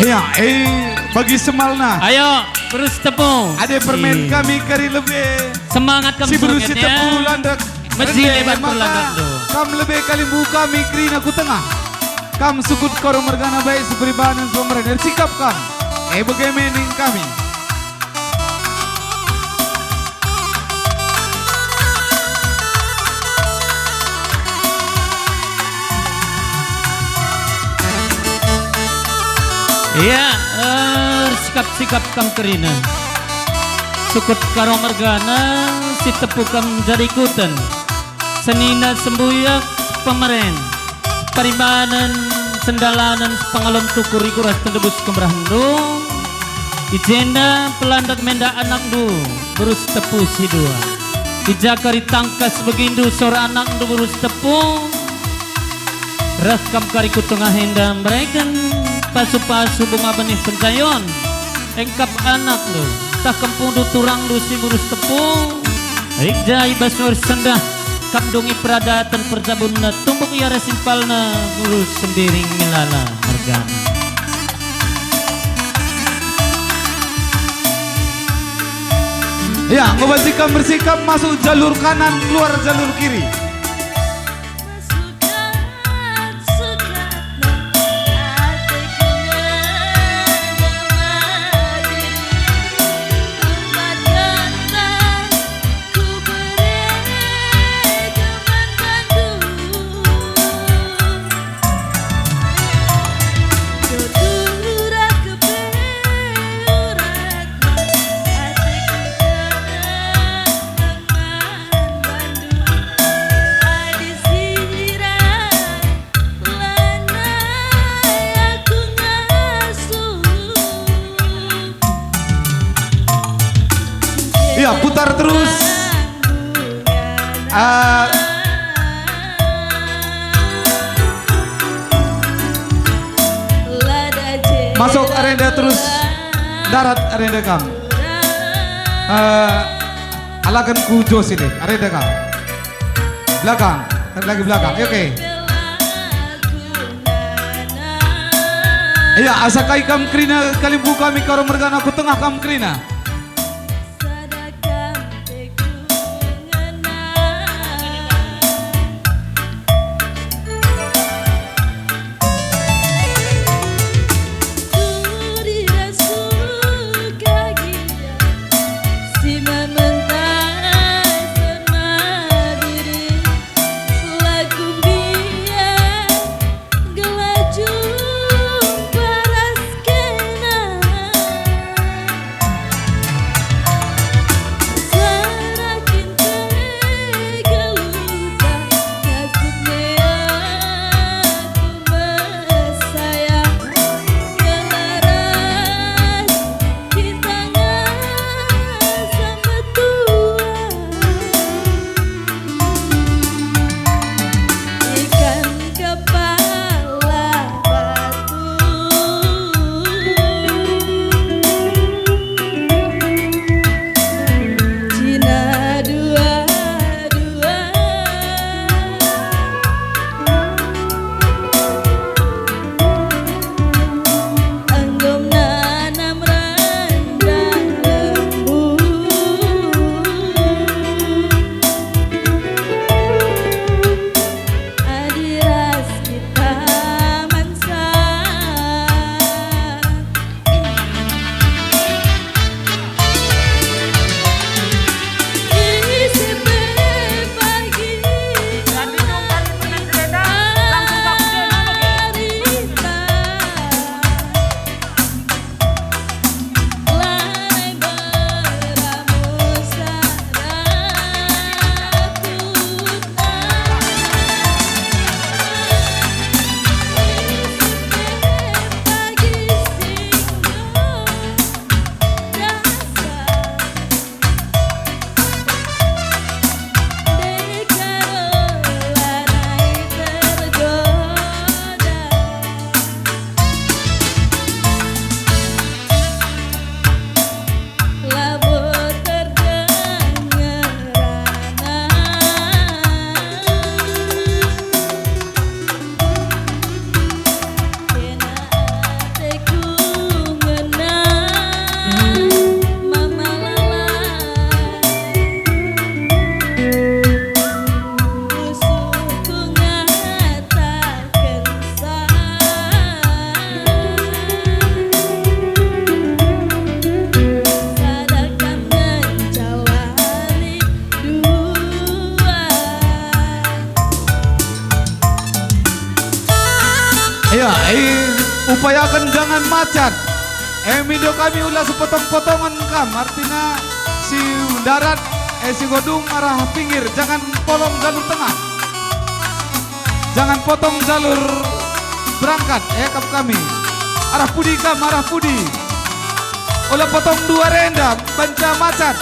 Ya, bagi Semalna. Ayo, berus tepung. Ada permen kami kari lebih. Semangat kamu Si berusi surgetnya. tepung landak. Mesti lebat perlandak tu. Kam lebih kali buka mikrin aku tengah. Kam sukut korum mergana baik seperti bahan pemerintah. Sikap kam. Bagaimana kami. Iya, sikap-sikap kam kerina. Sukut karo mergana, si tepukam jadi ikutan. Senina sembuyak pemeren. Parimanan, sendalanan, pengalon tukur ikuras tendebus kemerahandung. Ijenda pelandak menda anak du, berus tepu si dua. Ijakari tangkas begindu sora anak du berus tepung. Rekam kariku tengah henda mereka. Pasu-pasu bunga benih pencayon engkap anak lu tak kempung du turang du si burus tepung ikjai basur sendah kamdungi peradatan perjabunna tumbuk iara simpalna burus sembiring milala mergana. Ya, ngobasikam bersikap masuk jalur kanan keluar jalur kiri. Ya, putar terus. Masuk arenda terus. Darat arenda kam. Alakan kujo sini arenda kam. Belakang, lagi belakang. Oke. Ya, asakai kam krina kali buka mi karo mergana ku tengah kam krina. Iya, upayakan jangan macet. Mindo kami ulah sepotong-potongan kam. Artinya si darat, si godung arah pinggir. Jangan polong jalur tengah. Jangan potong jalur berangkat. Kam kami. Arah pudi kam, arah pudi. Ulah potong dua renda, banca macet.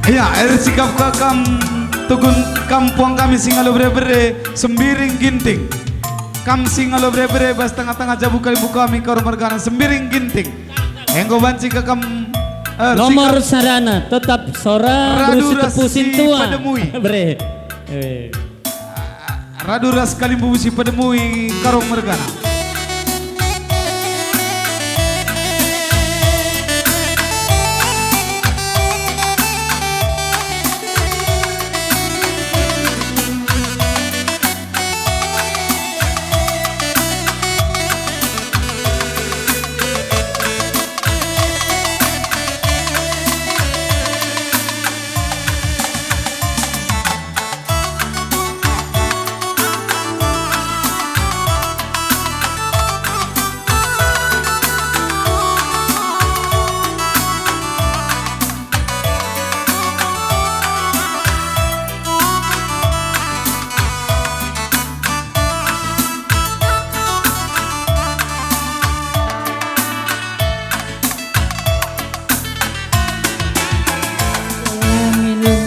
Iya, sikap kakam tukun kampung kami singalo bre-bre sembiring ginting. Kam singalo bre-bre bas tengah-tengah jabu kali buka kami karumargana sembiring ginting. Engko banci kakam nomor sarana tetap sora Radu berusi tepusin Rasi tua. Pademui. Bre. Raduras kalimbu busi pademui karumargana.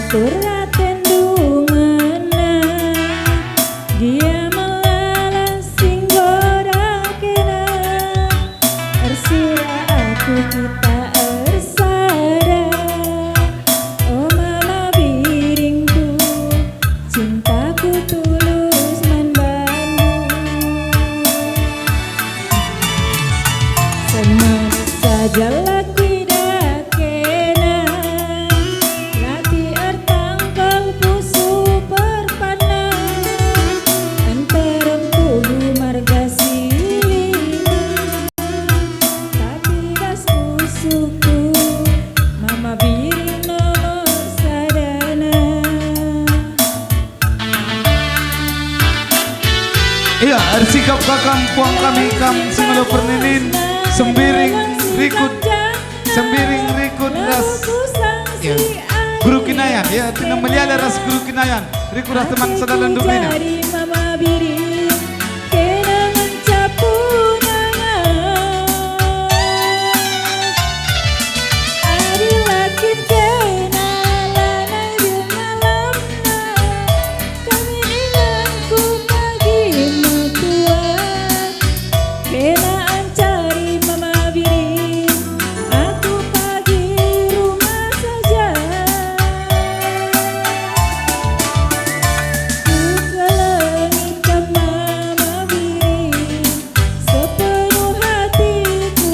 Turaten dungana dia melalas singgora kena ersira aku kita ersada oh mama biringku cintaku tulus membandung semasa saja laku Iya, sikap kakam puang kami kam singalo perninin sembiring rikut das. Ya. Guru Kinayan, ya tina meliala ras Guru Kinayan. Riku ras teman sadalan dunia. Jari mama biri kenangan capunangan Ari lakin kenalan di malamna Kami ingatku pagi mutua Kenaan cari mama biri Aku pagi rumah saja Kukelengitkan mama biri sepenuh hatiku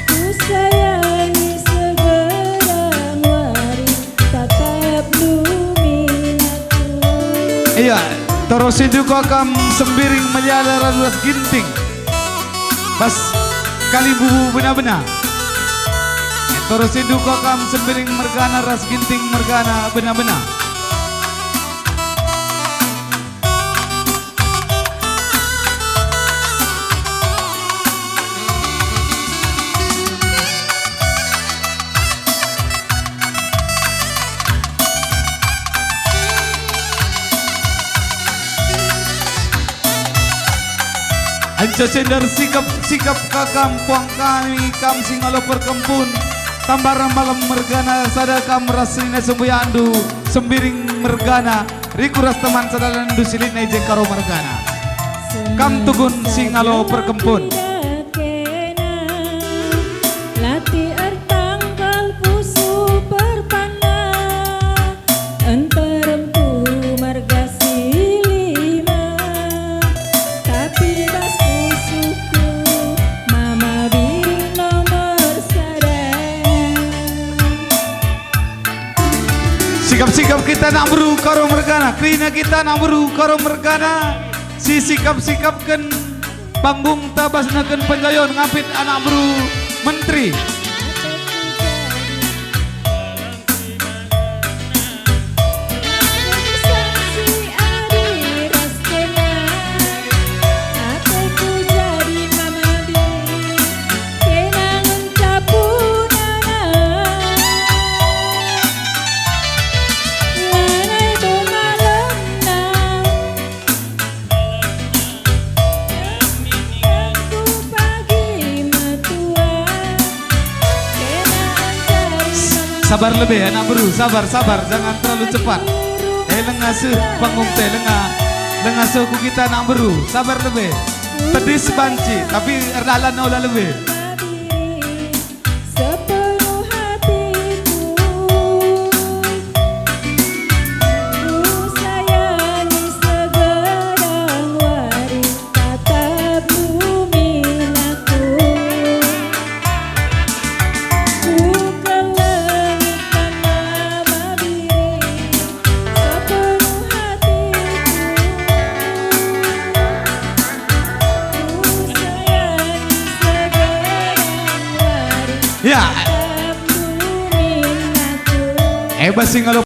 Ku sayangi segerang wari tatap luminaku Iya, terus juga kam sembiring meliala ras ginting. Pas kali bubu benar-benar. Terus juga kam sembiring mergana ras ginting mergana benar-benar. Anca cendar sikap ke kampung kami kam singalo perkempun tambaran malam mergana sada kam raslina sembuyandu sembiring mergana riku ras teman sadalan du silina ije karo mergana kam tugun singalo perkempun Lati tanggal pusu perpana Enterempu marga silima Tapi bas pusuku mama biri nomor sadang sikap kita nak beru karo mergana krina kita nak beru karo mergana si sikap kan panggung tabasnakeun penjayon ngapit anak beru menteri Saksi adi raskena Ateku jadi mama biri Kenangan capunangan Lanai bemalemna Aku pagi matua Kenangan cari mama sabar lebih anak beru sabar jangan terlalu cepat lengah seuh panggung teh lengah suku kita anak beru sabar lebih pedis banci tapi erdalan olah lebih biri sepenuh hatiku Ku sayangi segerang wari tatap luminaku Ku kelengitkan mama biri sepenuh hatiku Ku sayangi segerang wari ya tatap luminaku basi ngalo